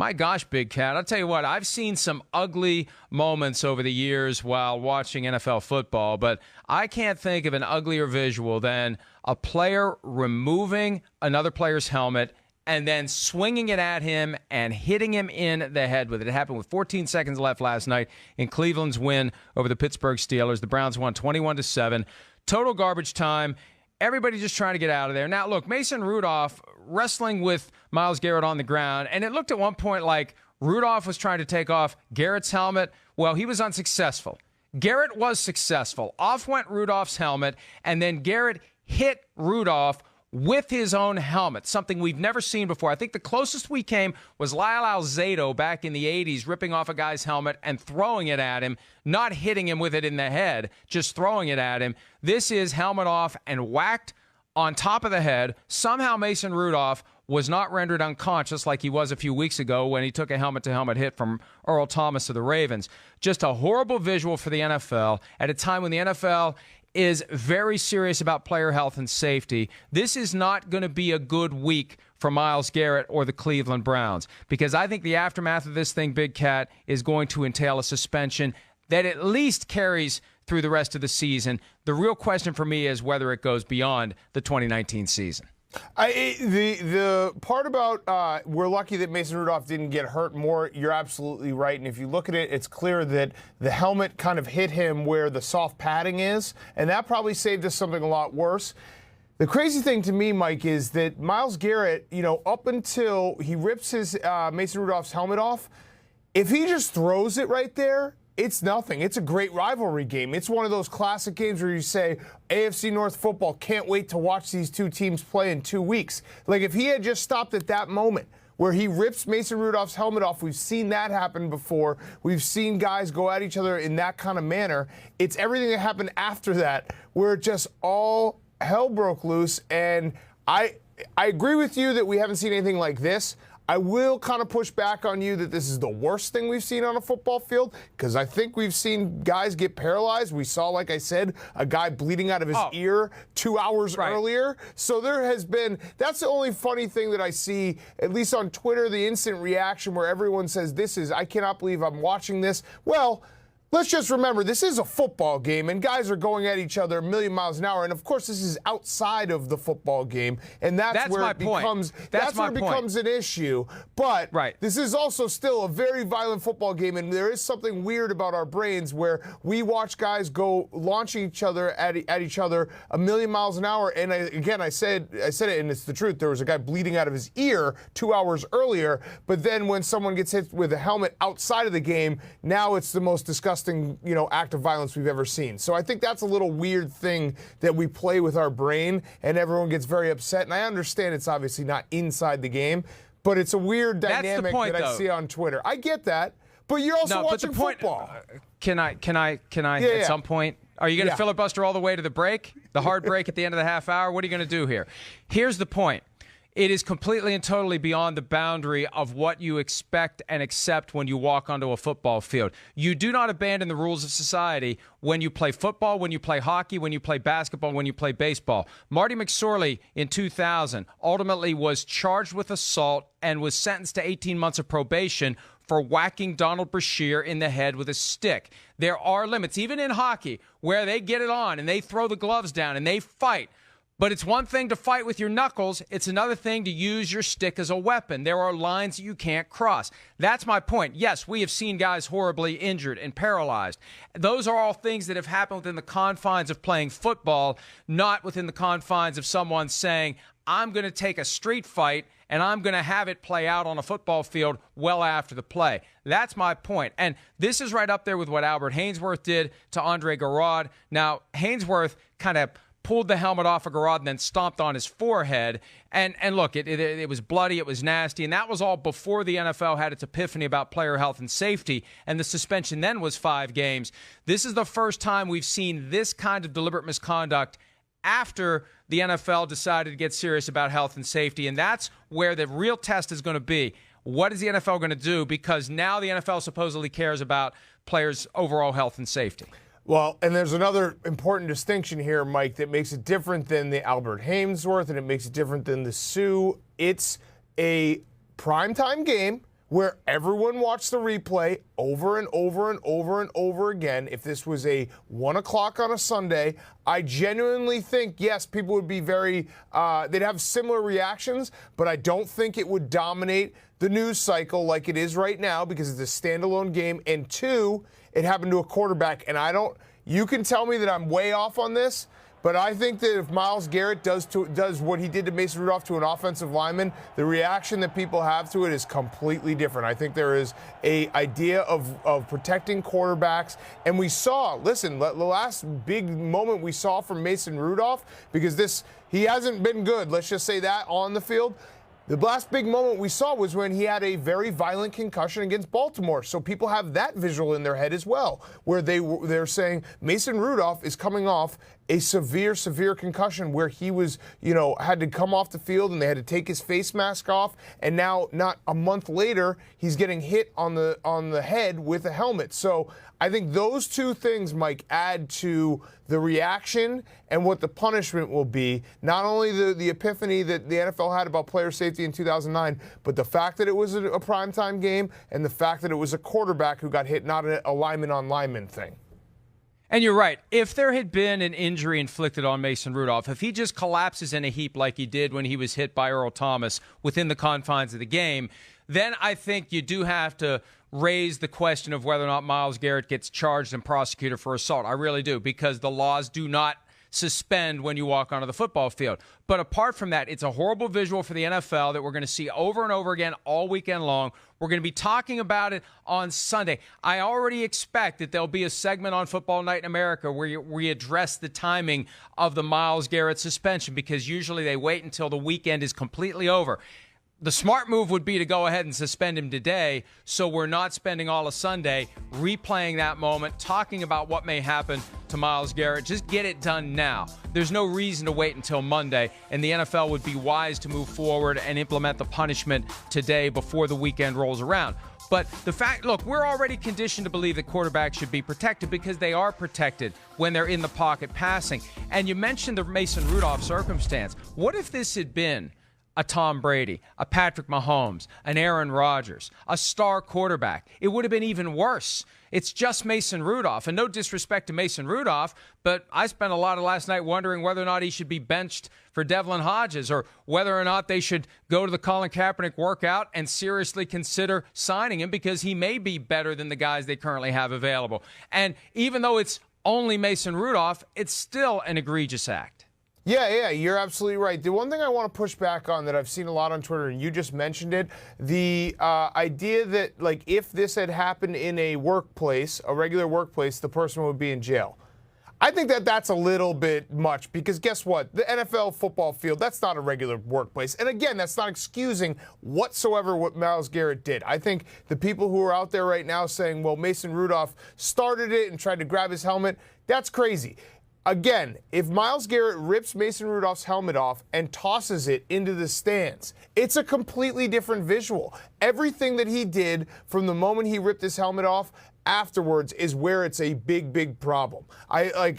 My gosh, Big Cat, I'll tell you what, I've seen some ugly moments over the years while watching NFL football, but I can't think of an uglier visual than a player removing another player's helmet and then swinging it at him and hitting him in the head with it. It happened with 14 seconds left last night in Cleveland's win over the Pittsburgh Steelers. The Browns won 21-7. Total garbage time. Everybody just trying to get out of there. Now, look, Mason Rudolph wrestling with Myles Garrett on the ground, and it looked at one point like Rudolph was trying to take off Garrett's helmet. Well, he was unsuccessful. Garrett was successful. Off went Rudolph's helmet, and then Garrett hit Rudolph with his own helmet, something we've never seen before. I think the closest we came was Lyle Alzado back in the 80s, ripping off a guy's helmet and throwing it at him, not hitting him with it in the head, just throwing it at him. This is helmet off and whacked on top of the head. Somehow Mason Rudolph was not rendered unconscious like he was a few weeks ago when he took a helmet-to-helmet hit from Earl Thomas of the Ravens. Just a horrible visual for the NFL at a time when the NFL is very serious about player health and safety. This is not going to be a good week for Myles Garrett or the Cleveland Browns, because I think the aftermath of this thing, Big Cat, is going to entail a suspension that at least carries through the rest of the season. The real question for me is whether it goes beyond the 2019 season. The part about we're lucky that Mason Rudolph didn't get hurt more, you're absolutely right. And if you look at it, it's clear that the helmet kind of hit him where the soft padding is, and that probably saved us something a lot worse. The crazy thing to me, Mike, is that Myles Garrett, up until he rips his Mason Rudolph's helmet off, if he just throws it right there, it's nothing. It's a great rivalry game. It's one of those classic games where you say, AFC North football, can't wait to watch these two teams play in 2 weeks. Like, if he had just stopped at that moment where he rips Mason Rudolph's helmet off, we've seen that happen before. We've seen guys go at each other in that kind of manner. It's everything that happened after that where just all hell broke loose. And I agree with you that we haven't seen anything like this. I will kind of push back on you that this is the worst thing we've seen on a football field, because I think we've seen guys get paralyzed. We saw, like I said, a guy bleeding out of his ear 2 hours earlier. So there has been, that's the only funny thing that I see, at least on Twitter, the instant reaction where everyone says, I cannot believe I'm watching this. Well, let's just remember, this is a football game, and guys are going at each other a million miles an hour. And, of course, this is outside of the football game, and that's where it becomes an issue. But this is also still a very violent football game, and there is something weird about our brains where we watch guys go launching each other at each other a million miles an hour. And, I said it, and it's the truth. There was a guy bleeding out of his ear 2 hours earlier, but then when someone gets hit with a helmet outside of the game, now it's the most disgusting act of violence we've ever seen. So I think that's a little weird thing that we play with our brain, and everyone gets very upset. And I understand it's obviously not inside the game, but it's a weird dynamic I see on Twitter. I get that, but you're also watching football. Can I at some point? Are you going to filibuster all the way to the break? The hard break at the end of the half hour? What are you going to do here? Here's the point. It is completely and totally beyond the boundary of what you expect and accept when you walk onto a football field. You do not abandon the rules of society when you play football, when you play hockey, when you play basketball, when you play baseball. Marty McSorley in 2000 ultimately was charged with assault and was sentenced to 18 months of probation for whacking Donald Brashear in the head with a stick. There are limits, even in hockey, where they get it on and they throw the gloves down and they fight. But it's one thing to fight with your knuckles. It's another thing to use your stick as a weapon. There are lines that you can't cross. That's my point. Yes, we have seen guys horribly injured and paralyzed. Those are all things that have happened within the confines of playing football, not within the confines of someone saying, I'm going to take a street fight and I'm going to have it play out on a football field well after the play. That's my point. And this is right up there with what Albert Hainsworth did to Andre Garrod. Now, Hainsworth kind of pulled the helmet off of Garrod and then stomped on his forehead. And look, it was bloody, it was nasty, and that was all before the NFL had its epiphany about player health and safety, and the suspension then was 5 games. This is the first time we've seen this kind of deliberate misconduct after the NFL decided to get serious about health and safety, and that's where the real test is going to be. What is the NFL going to do? Because now the NFL supposedly cares about players' overall health and safety. Well, and there's another important distinction here, Mike, that makes it different than the Albert Hainsworth, and it makes it different than the Sioux. It's a primetime game where everyone watched the replay over and over and over and over again. If this was a 1 o'clock on a Sunday, I genuinely think, yes, people would be they'd have similar reactions, but I don't think it would dominate the news cycle like it is right now because it's a standalone game. And 2, it happened to a quarterback. And you can tell me that I'm way off on this, but I think that if Myles Garrett does what he did to Mason Rudolph to an offensive lineman, the reaction that people have to it is completely different. I think there is a idea of protecting quarterbacks. And we saw, listen, the last big moment we saw from Mason Rudolph, because he hasn't been good, let's just say that, on the field. The last big moment we saw was when he had a very violent concussion against Baltimore. So people have that visual in their head as well, where they're saying Mason Rudolph is coming off a severe concussion where he was, had to come off the field and they had to take his face mask off. And now, not a month later, he's getting hit on the head with a helmet. So I think those two things, Mike, add to the reaction and what the punishment will be. Not only the epiphany that the NFL had about player safety in 2009, but the fact that it was a primetime game and the fact that it was a quarterback who got hit, not a lineman-on-lineman thing. And you're right. If there had been an injury inflicted on Mason Rudolph, if he just collapses in a heap like he did when he was hit by Earl Thomas within the confines of the game, then I think you do have to raise the question of whether or not Myles Garrett gets charged and prosecuted for assault. I really do, because the laws do not suspend when you walk onto the football field. But apart from that, it's a horrible visual for the NFL that we're going to see over and over again all weekend long. We're going to be talking about it on Sunday. I already expect that there'll be a segment on Football Night in America where we address the timing of the Myles Garrett suspension, because usually they wait until the weekend is completely over. The smart move would be to go ahead and suspend him today, so we're not spending all of Sunday replaying that moment, talking about what may happen to Myles Garrett. Just get it done now. There's no reason to wait until Monday, and the NFL would be wise to move forward and implement the punishment today before the weekend rolls around. But the fact, look, we're already conditioned to believe that quarterbacks should be protected because they are protected when they're in the pocket passing. And you mentioned the Mason Rudolph circumstance. What if this had been a Tom Brady, a Patrick Mahomes, an Aaron Rodgers, a star quarterback? It would have been even worse. It's just Mason Rudolph. And no disrespect to Mason Rudolph, but I spent a lot of last night wondering whether or not he should be benched for Devlin Hodges, or whether or not they should go to the Colin Kaepernick workout and seriously consider signing him, because he may be better than the guys they currently have available. And even though it's only Mason Rudolph, it's still an egregious act. Yeah, you're absolutely right. The one thing I want to push back on that I've seen a lot on Twitter, and you just mentioned it, the idea that, like, if this had happened in a workplace, a regular workplace, the person would be in jail. I think that's a little bit much, because guess what? The NFL football field, that's not a regular workplace. And again, that's not excusing whatsoever what Myles Garrett did. I think the people who are out there right now saying, well, Mason Rudolph started it and tried to grab his helmet, that's crazy. Again, if Myles Garrett rips Mason Rudolph's helmet off and tosses it into the stands, it's a completely different visual. Everything that he did from the moment he ripped his helmet off afterwards is where it's a big problem.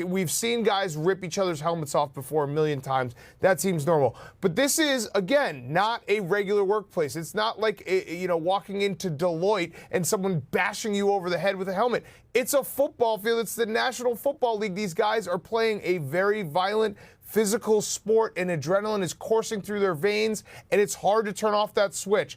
We've seen guys rip each other's helmets off before a million times. That seems normal. But this is, again, not a regular workplace. It's not like walking into Deloitte and someone bashing you over the head with a helmet. It's a football field. It's the National Football League. These guys are playing a very violent, physical sport, and adrenaline is coursing through their veins, and it's hard to turn off that switch.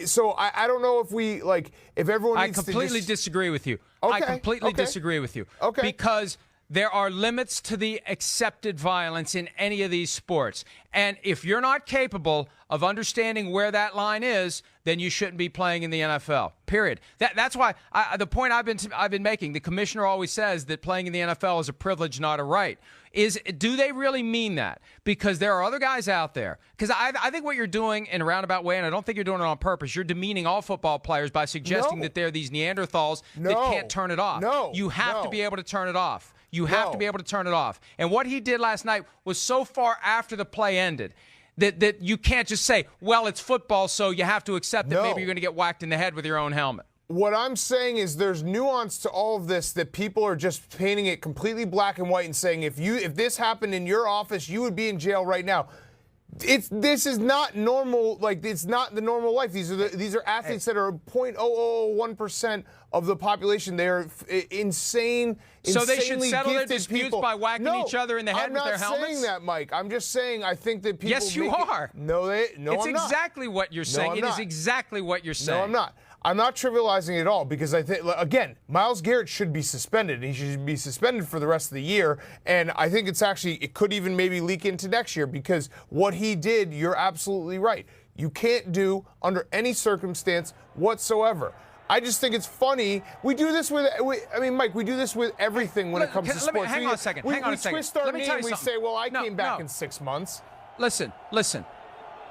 So I don't know if everyone needs to I completely disagree with you. Okay, I completely disagree with you. Okay. Because there are limits to the accepted violence in any of these sports. And if you're not capable of understanding where that line is, then you shouldn't be playing in the NFL, period. That's why the point I've been making, the commissioner always says that playing in the NFL is a privilege, not a right. Do they really mean that? Because there are other guys out there. Because I think what you're doing in a roundabout way, and I don't think you're doing it on purpose, you're demeaning all football players by suggesting that they're these Neanderthals that can't turn it off. You have to be able to turn it off. You have to be able to turn it off. And what he did last night was so far after the play ended that you can't just say, well, it's football, so you have to accept that maybe you're going to get whacked in the head with your own helmet. What I'm saying is there's nuance to all of this, that people are just painting it completely black and white and saying if this happened in your office, you would be in jail right now. This is not normal. Like, it's not the normal life. These are athletes that are 0.001% of the population. They're insane. So they should settle their disputes people. by whacking each other in the head with their helmets? I'm not saying that, Mike. I'm just saying I think that people. Yes, you are. No, it's I'm not. exactly what you're saying. It is exactly what you're saying. No, I'm not. I'm not trivializing it at all because I think, again, Myles Garrett should be suspended. He should be suspended for the rest of the year. And I think it could even maybe leak into next year because what he did, you're absolutely right. You can't do under any circumstance whatsoever. I just think it's funny. We do this with, Mike, we do this with everything when it comes to sports. Hang on a second. We twist our knee and we say, well, I came back in 6 months. Listen.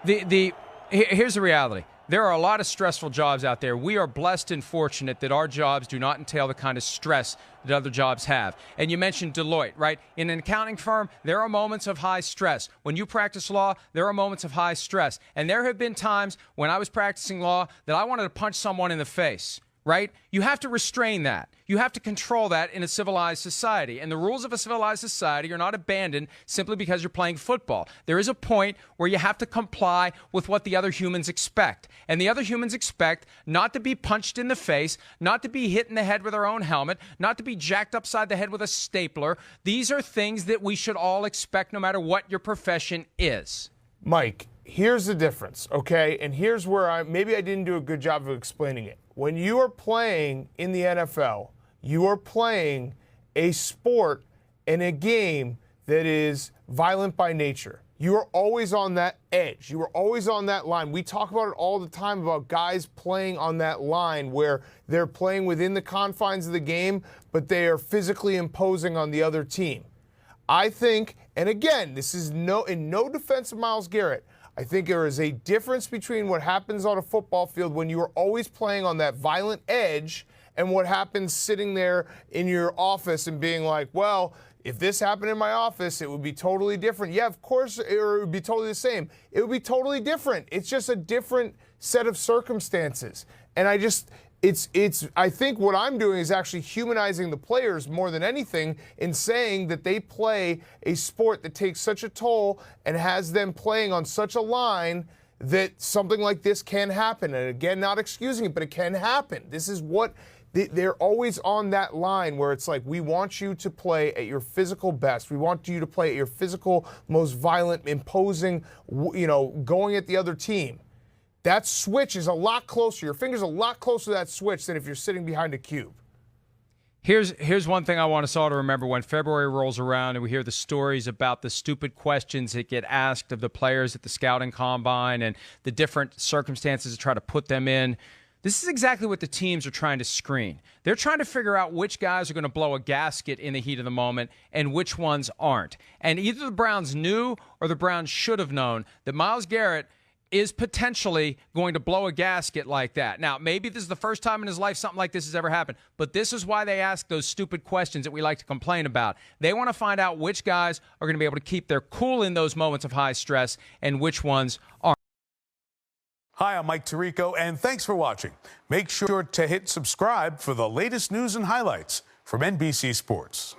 Here's the reality. There are a lot of stressful jobs out there. We are blessed and fortunate that our jobs do not entail the kind of stress that other jobs have. And you mentioned Deloitte, right? In an accounting firm, there are moments of high stress. When you practice law, there are moments of high stress. And there have been times when I was practicing law that I wanted to punch someone in the face. Right? You have to restrain that. You have to control that in a civilized society. And the rules of a civilized society are not abandoned simply because you're playing football. There is a point where you have to comply with what the other humans expect. And the other humans expect not to be punched in the face, not to be hit in the head with their own helmet, not to be jacked upside the head with a stapler. These are things that we should all expect no matter what your profession is. Mike, here's the difference, okay? And here's where maybe I didn't do a good job of explaining it. When you are playing in the NFL, you are playing a sport and a game that is violent by nature. You are always on that edge. You are always on that line. We talk about it all the time about guys playing on that line where they're playing within the confines of the game, but they are physically imposing on the other team. I think, and again, this is in no defense of Myles Garrett, I think there is a difference between what happens on a football field when you are always playing on that violent edge and what happens sitting there in your office and being like, well, if this happened in my office, it would be totally different. Yeah, of course, it would be totally the same. It would be totally different. It's just a different set of circumstances. And I think what I'm doing is actually humanizing the players more than anything in saying that they play a sport that takes such a toll and has them playing on such a line that something like this can happen. And again, not excusing it, but it can happen. This is what they're always on that line where it's like, we want you to play at your physical best. We want you to play at your physical, most violent, imposing, going at the other team. That switch is a lot closer. Your finger's a lot closer to that switch than if you're sitting behind a cube. Here's one thing I want us all to remember when February rolls around and we hear the stories about the stupid questions that get asked of the players at the scouting combine and the different circumstances to try to put them in. This is exactly what the teams are trying to screen. They're trying to figure out which guys are going to blow a gasket in the heat of the moment and which ones aren't. And either the Browns knew or the Browns should have known that Myles Garrett is potentially going to blow a gasket like that. Now, maybe this is the first time in his life something like this has ever happened, but this is why they ask those stupid questions that we like to complain about. They want to find out which guys are going to be able to keep their cool in those moments of high stress and which ones aren't. Hi, I'm Mike Tirico, and thanks for watching. Make sure to hit subscribe for the latest news and highlights from NBC Sports.